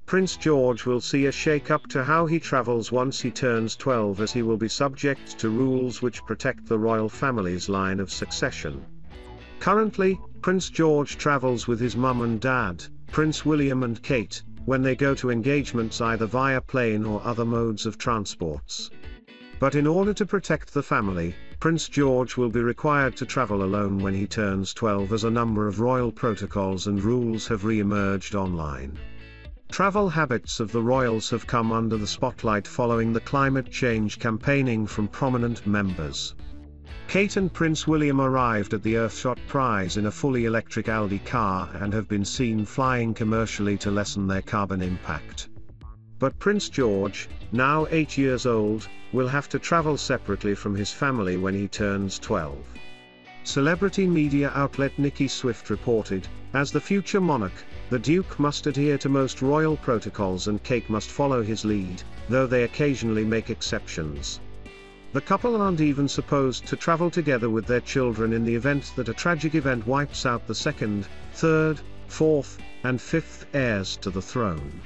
Prince George will see a shake-up to how he travels once he turns 12, as he will be subject to rules which protect the royal family's line of succession. Currently, Prince George travels with his mum and dad, Prince William and Kate, when they go to engagements either via plane or other modes of transports. But in order to protect the family, Prince George will be required to travel alone when he turns 12, as a number of royal protocols and rules have re-emerged online. Travel habits of the royals have come under the spotlight following the climate change campaigning from prominent members. Kate and Prince William arrived at the Earthshot Prize in a fully electric Aldi car and have been seen flying commercially to lessen their carbon impact. But Prince George, now 8 years old, will have to travel separately from his family when he turns 12. Celebrity media outlet Nicki Swift reported, as the future monarch, the Duke must adhere to most royal protocols and Kate must follow his lead, though they occasionally make exceptions. The couple aren't even supposed to travel together with their children in the event that a tragic event wipes out the second, third, fourth, and fifth heirs to the throne.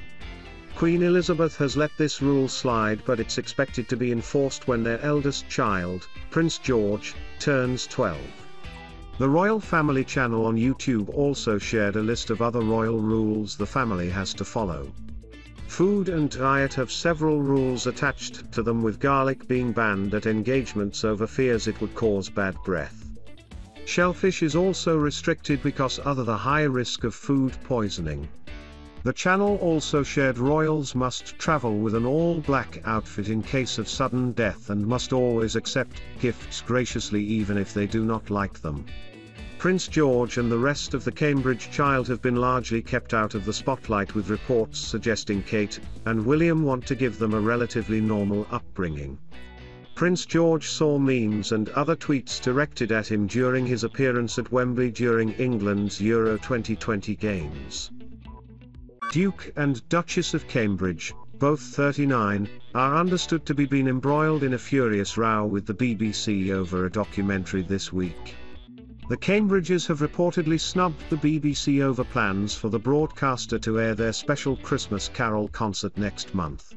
Queen Elizabeth has let this rule slide, but it's expected to be enforced when their eldest child, Prince George, turns 12. The Royal Family channel on YouTube also shared a list of other royal rules the family has to follow. Food and diet have several rules attached to them, with garlic being banned at engagements over fears it would cause bad breath. Shellfish is also restricted because of the high risk of food poisoning. The channel also shared royals must travel with an all-black outfit in case of sudden death and must always accept gifts graciously even if they do not like them. Prince George and the rest of the Cambridge child have been largely kept out of the spotlight, with reports suggesting Kate and William want to give them a relatively normal upbringing. Prince George saw memes and other tweets directed at him during his appearance at Wembley during England's Euro 2020 games. Duke and Duchess of Cambridge, both 39, are understood to be been embroiled in a furious row with the BBC over a documentary this week. The Cambridges have reportedly snubbed the BBC over plans for the broadcaster to air their special Christmas Carol concert next month.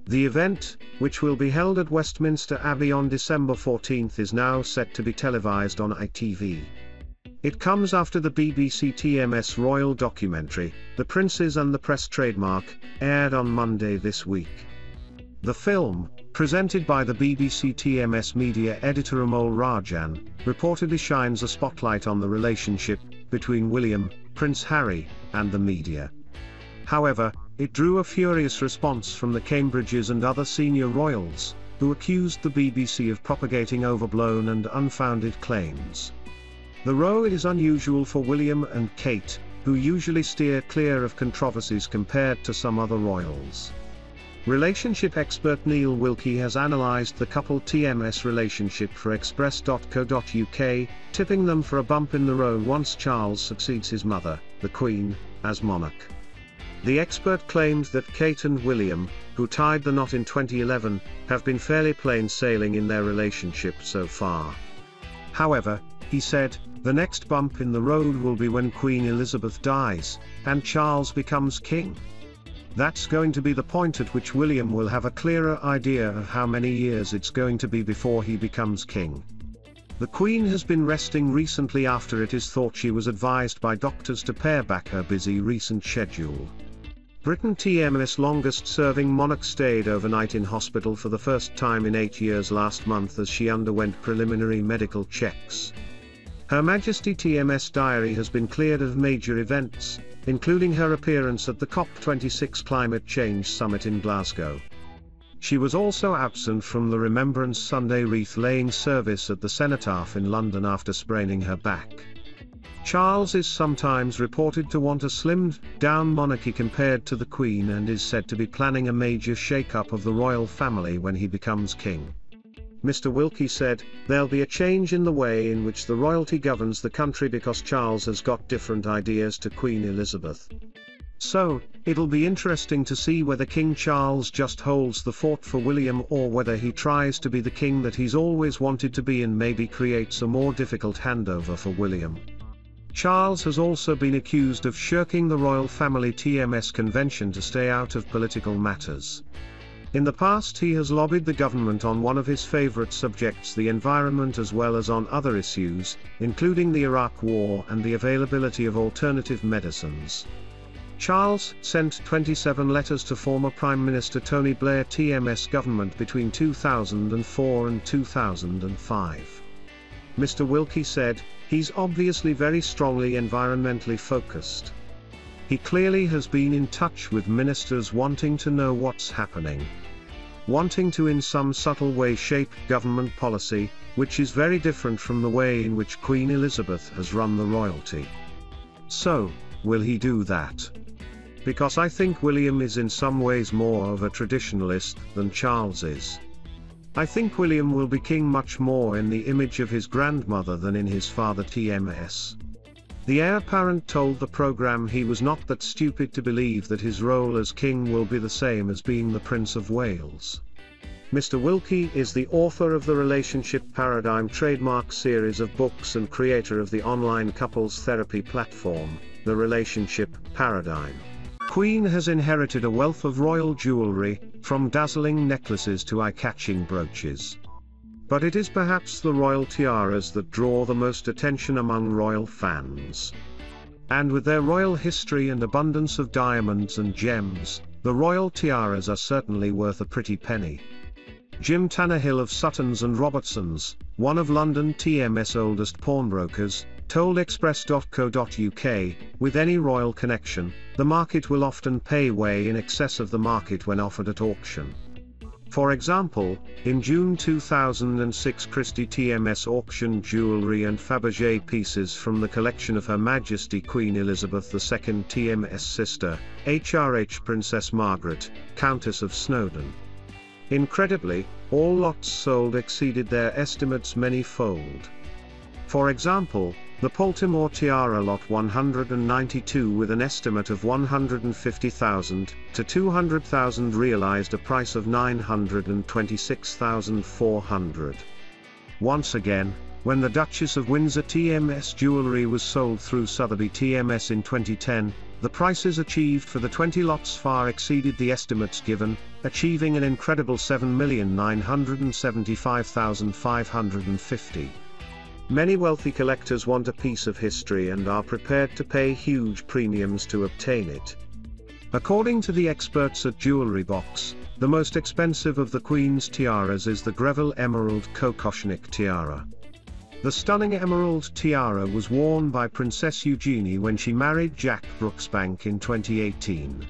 The event, which will be held at Westminster Abbey on December 14, is now set to be televised on ITV. It comes after the BBC TMS royal documentary, The Princes and the Press Trademark, aired on Monday this week. The film, presented by the BBC TMS media editor Amol Rajan, reportedly shines a spotlight on the relationship between William, Prince Harry, and the media. However, it drew a furious response from the Cambridges and other senior royals, who accused the BBC of propagating overblown and unfounded claims. The row is unusual for William and Kate, who usually steer clear of controversies compared to some other royals. Relationship expert Neil Wilkie has analysed the couple TMS relationship for express.co.uk, tipping them for a bump in the road once Charles succeeds his mother, the Queen, as monarch. The expert claimed that Kate and William, who tied the knot in 2011, have been fairly plain sailing in their relationship so far. However, he said, the next bump in the road will be when Queen Elizabeth dies, and Charles becomes king. That's going to be the point at which William will have a clearer idea of how many years it's going to be before he becomes king. The Queen has been resting recently after it is thought she was advised by doctors to pare back her busy recent schedule. Britain TMS longest-serving monarch stayed overnight in hospital for the first time in 8 years last month as she underwent preliminary medical checks. Her Majesty TMS diary has been cleared of major events, including her appearance at the COP26 climate change summit in Glasgow. She was also absent from the Remembrance Sunday wreath-laying service at the Cenotaph in London after spraining her back. Charles is sometimes reported to want a slimmed-down monarchy compared to the Queen and is said to be planning a major shake-up of the royal family when he becomes king. Mr. Wilkie said, there'll be a change in the way in which the royalty governs the country because Charles has got different ideas to Queen Elizabeth. So, it'll be interesting to see whether King Charles just holds the fort for William or whether he tries to be the king that he's always wanted to be and maybe creates a more difficult handover for William. Charles has also been accused of shirking the royal family TMS convention to stay out of political matters. In the past he has lobbied the government on one of his favorite subjects, the environment, as well as on other issues, including the Iraq War and the availability of alternative medicines. Charles sent 27 letters to former Prime Minister Tony Blair TMS government between 2004 and 2005. Mr. Wilkie said, "He's obviously very strongly environmentally focused. He clearly has been in touch with ministers wanting to know what's happening. Wanting to in some subtle way shape government policy, which is very different from the way in which Queen Elizabeth has run the royalty." So, will he do that? Because I think William is in some ways more of a traditionalist than Charles is. I think William will be king much more in the image of his grandmother than in his father TMS. The heir apparent told the programme he was not that stupid to believe that his role as king will be the same as being the Prince of Wales. Mr. Wilkie is the author of the Relationship Paradigm trademark series of books and creator of the online couples therapy platform, The Relationship Paradigm. Queen has inherited a wealth of royal jewelry, from dazzling necklaces to eye-catching brooches. But it is perhaps the royal tiaras that draw the most attention among royal fans. And with their royal history and abundance of diamonds and gems, the royal tiaras are certainly worth a pretty penny. Jim Tannehill of Suttons and Robertsons, one of London TMS oldest pawnbrokers, told express.co.uk, with any royal connection, the market will often pay way in excess of the market when offered at auction. For example, in June 2006 Christie TMS auctioned jewellery and Fabergé pieces from the collection of Her Majesty Queen Elizabeth II TMS sister, HRH Princess Margaret, Countess of Snowdon. Incredibly, all lots sold exceeded their estimates many-fold. For example, the Baltimore Tiara Lot 192 with an estimate of $150,000 to $200,000 realized a price of $926,400. Once again, when the Duchess of Windsor TMS jewelry was sold through Sotheby TMS in 2010, the prices achieved for the 20 lots far exceeded the estimates given, achieving an incredible $7,975,550. Many wealthy collectors want a piece of history and are prepared to pay huge premiums to obtain it. According to the experts at Jewelry Box, the most expensive of the Queen's tiaras is the Greville Emerald Kokoshnik tiara. The stunning emerald tiara was worn by Princess Eugenie when she married Jack Brooksbank in 2018.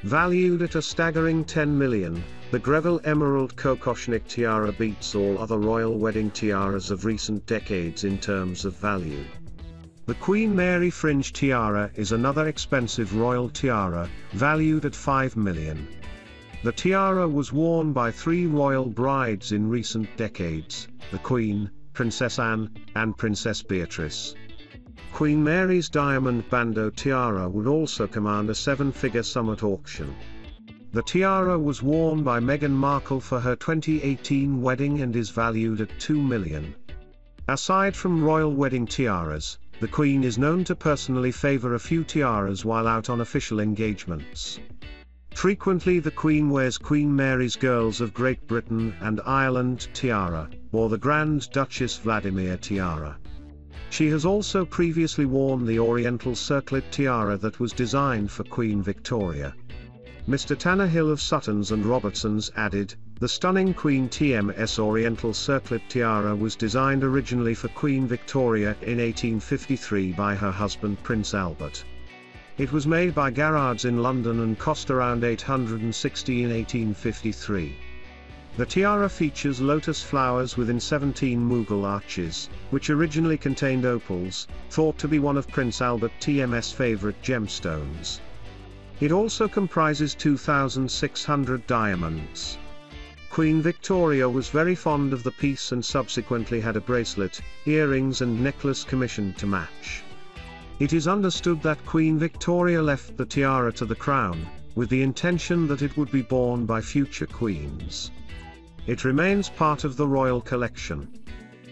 Valued at a staggering $10 million, the Greville Emerald Kokoshnik tiara beats all other royal wedding tiaras of recent decades in terms of value. The Queen Mary Fringe tiara is another expensive royal tiara, valued at $5 million. The tiara was worn by 3 royal brides in recent decades, the Queen, Princess Anne, and Princess Beatrice. Queen Mary's diamond bandeau tiara would also command a 7-figure sum at auction. The tiara was worn by Meghan Markle for her 2018 wedding and is valued at $2 million. Aside from royal wedding tiaras, the Queen is known to personally favor a few tiaras while out on official engagements. Frequently the Queen wears Queen Mary's Girls of Great Britain and Ireland tiara, or the Grand Duchess Vladimir tiara. She has also previously worn the Oriental circlet tiara that was designed for Queen Victoria. Mr. Tannehill of Suttons and Robertsons added, the stunning Queen TMS Oriental circlet tiara was designed originally for Queen Victoria in 1853 by her husband Prince Albert. It was made by Garrards in London and cost around $860 in 1853. The tiara features lotus flowers within 17 Mughal arches, which originally contained opals, thought to be one of Prince Albert TMS' favorite gemstones. It also comprises 2,600 diamonds. Queen Victoria was very fond of the piece and subsequently had a bracelet, earrings and necklace commissioned to match. It is understood that Queen Victoria left the tiara to the Crown, with the intention that it would be worn by future queens. It remains part of the royal collection.